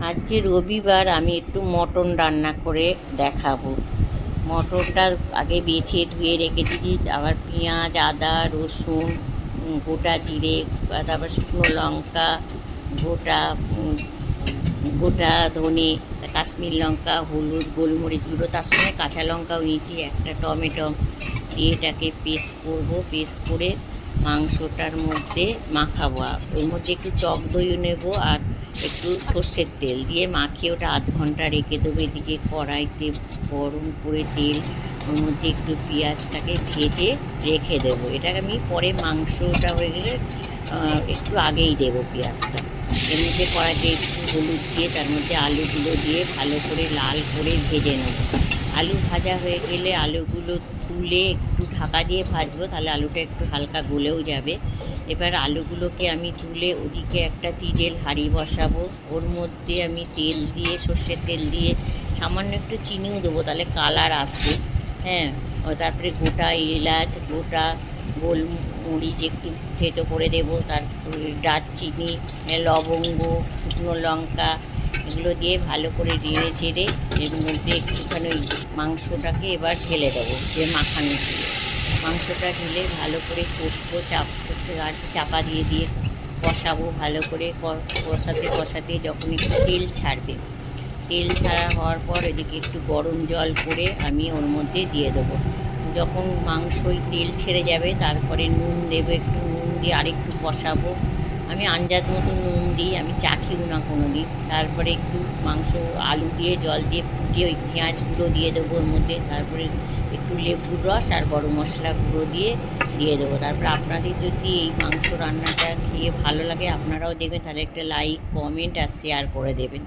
আজকে রবিবার আমি একটু মটন রান্না করে দেখাবো। মটনটা আগে বেছে ধুয়ে রেখে দিয়েছি, আবার পেঁয়াজ, আদা, রসুন, গোটা জিরে, তারপর শুকনো লঙ্কা, গোটা গোটা ধনে, কাশ্মীর লঙ্কা, হলুদ, গোলমরিচ গুঁড়ো, তার সঙ্গে কাঁচা লঙ্কাও নিয়েছি, একটা টমেটো দিয়ে এটাকে পেস্ট করবো। পেস্ট করে মাংসটার মধ্যে মাখাবো। ওর মধ্যে একটু টক দইও নেবো আর একটু সর্ষের তেল দিয়ে মাখিয়ে ওটা আধ ঘন্টা রেখে দেবো। এদিকে কড়াইতে গরম করে তেল, ওর মধ্যে একটু পেঁয়াজটাকে ভেজে রেখে দেবো। এটাকে আমি পরে মাংসটা হয়ে গেলে একটু আগেই দেবো পেঁয়াজটা। এর মধ্যে কড়াইতে একটু হলুদ দিয়ে তার মধ্যে আলুগুলো দিয়ে ভালো করে লাল করে ভেজে নেব। আলু ভাজা হয়ে গেলে আলুগুলো তুলে একটু ঢাকা দিয়ে ভাজবো, তাহলে আলুটা একটু হালকা গলেও যাবে। এবার আলুগুলোকে আমি তুলে ওদিকে একটা তিলের হাঁড়ি বসাবো। ওর মধ্যে আমি তেল দিয়ে, সর্ষের তেল দিয়ে সামান্য একটু চিনিও দেবো, তাহলে কালার আসবে। হ্যাঁ, তারপরে গোটা এলাচ, গোটা গোলমরিচ একটু থেঁতো করে দেবো, তারপরে দারচিনি, লবঙ্গ, শুকনো লঙ্কা, এগুলো দিয়ে ভালো করে নেড়ে চেড়ে এর মধ্যে একটুখানি ওই মাংসটাকে এবার ঢেলে দেবো। যে মাখানো ছিল মাংসটা ঢেলে ভালো করে কষবো, চাপা দিয়ে দিয়ে কষাবো। ভালো করে কষাতে কষাতে যখন একটু তেল ছাড়বে, তেল ছাড়া হওয়ার পর এদিকে একটু গরম জল করে আমি ওর মধ্যে দিয়ে দেবো। যখন মাংসই তেল ছেড়ে যাবে তারপরে নুন দেবো, একটু নুন দিয়ে আরেকটু কষাবো। আমি আন্দাজ মতো নুন দিই, আমি চাখিও না কোনো দিন। তারপরে একটু মাংস আলু দিয়ে জল দিয়ে ফুটিয়ে ওই পেঁয়াজগুলো দিয়ে দেবো ওর মধ্যে। তারপরে একটু লেবুর রস আর গরম মশলা গুঁড়ো দিয়ে দেবো। তারপরে আপনাদের যদি এই মাংস রান্নাটা খেয়ে ভালো লাগে, আপনারাও দেখবেন, তাহলে একটা লাইক, কমেন্ট আর শেয়ার করে দেবেন।